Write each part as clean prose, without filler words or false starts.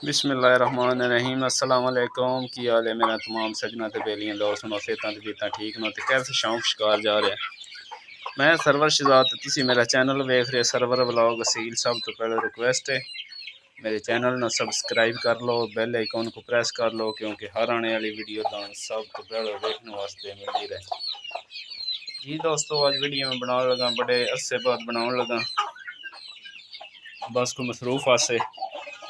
बिस्मिल्लाहिर्रहमानिर्रहीम अस्सलाम वालेकुम। की हाल है मेरा तमाम सजना ते बेलियां दोस्त सुनो सेहतां ते बीतां ठीक नो ते कैसे शौक शिकार जा रहा। मैं सरवर शहजाद तुसी मेरा चैनल वेख रहे सरवर व्लॉग असील। सब तो पहले रिक्वेस्ट है मेरे चैनल को सब्सक्राइब कर लो, बेल आइकॉन को प्रेस कर लो क्योंकि हर आने वाली वीडियो सब तो पहले देखने वास्ते मिलती रहे। जी दोस्तों आज वीडियो में बनाने लगा, बड़े अरसे बाद बनाने लगा, बस को मसरूफ आसे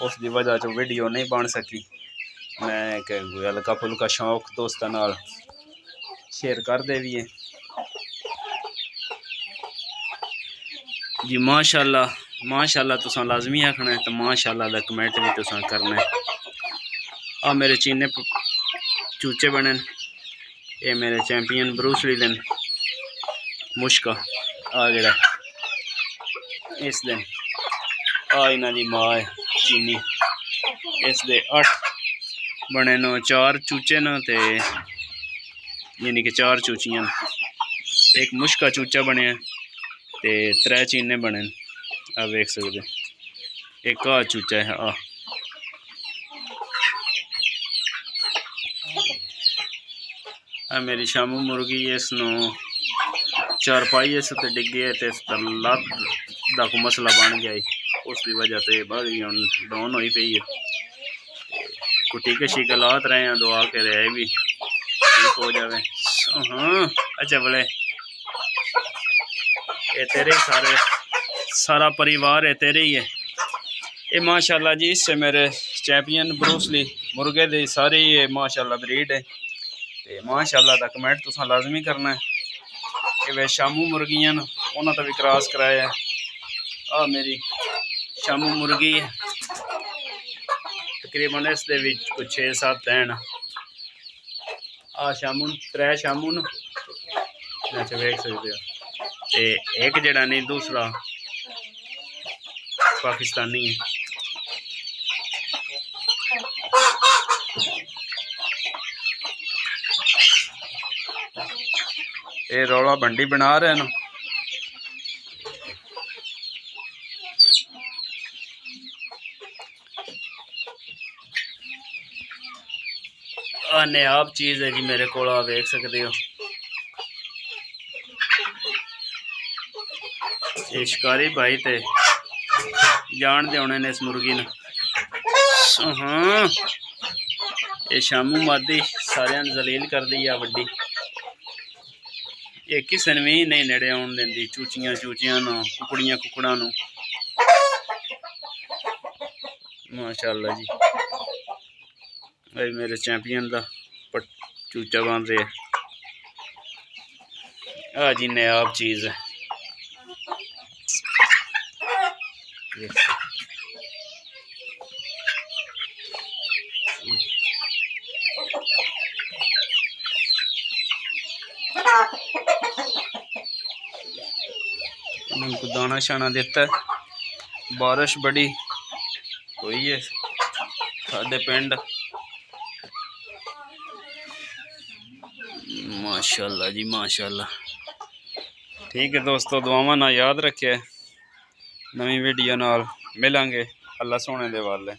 उसकी वजह जो वीडियो नहीं बन सकी। मैं हल्का फुल्का शौक दोस्तों नाल शेयर कर दे भी है जी। माशाल्लाह माशाल्लाह तुसा लाजमी आखना है तो माशाल्लाह दा कमेंट भी तुसा करना है। आ मेरे चीने चूचे बने, ये मेरे चैंपियन ब्रूस ली दिन मुश्का आ जड़ा इस दिन आ इन्हां दी मां है चीनी। इस दे 8 बने नो, 4 चूचे न ते यानी कि 4 चूचियां, एक मुश्का चूचा बने ते 3 चीने बने। आ वेख सकते एक आ चूचा है। आ मेरी शामू मुर्गी इसनों चारपाई इस ते डिगे तो इस लत का को मसला बन गया, उसकी वजह से बड़ी हम डाउन हुई पई है। को टीके शीके लात रहे हैं, दुआ के रहे भी ठीक हो जाए। हाँ अच्छा बोले ये तेरे सारा परिवार है तेरे ही है ये माशाल्लाह जी। इससे मेरे चैंपियन ब्रूस ली मुर्गे दी सारी ये माशाल्लाह ब्रीड है ते माशाल्लाह दा कमेंट तुसा लाजमी करना है। ये वे शामू मुर्गियां न उन्होंने तो भी क्रॉस कराया। आ मेरी शामू मुर्गी है, तकरीबन इस दे विच कुछ 6-7 हैं। आ शामू 3 शामू न अच्छा वेख सकते हो। ते एक जड़ा नहीं दूसरा पाकिस्तानी है। ये रौला बंडी बना रहे हैं। नायाब चीज़ है जी मेरे को देख सकते हो। ये शिकारी भाई ते जान दे होने ने इस मुर्गी ने। हाँ ये शामू मादी सारे जलील कर दी है वड्डी। ये किसी ने भी नहीं नेड़े आने देंदी चूचियां चूचियां नो कुकड़ियां कुकड़ा नो। माशाल्लाह जी भाई मेरे चैंपियन का चूचा बन रहे आ जी नायाब चीज़ है। उनको दाना शाना देता है। बारिश बड़ी हुई है साडे पिंड। माशाल्लाह जी माशाल्लाह। ठीक है दोस्तों दुआवां ना याद रखे, नवी वीडियो नाल मिलांगे। अल्लाह सोने दे वाले।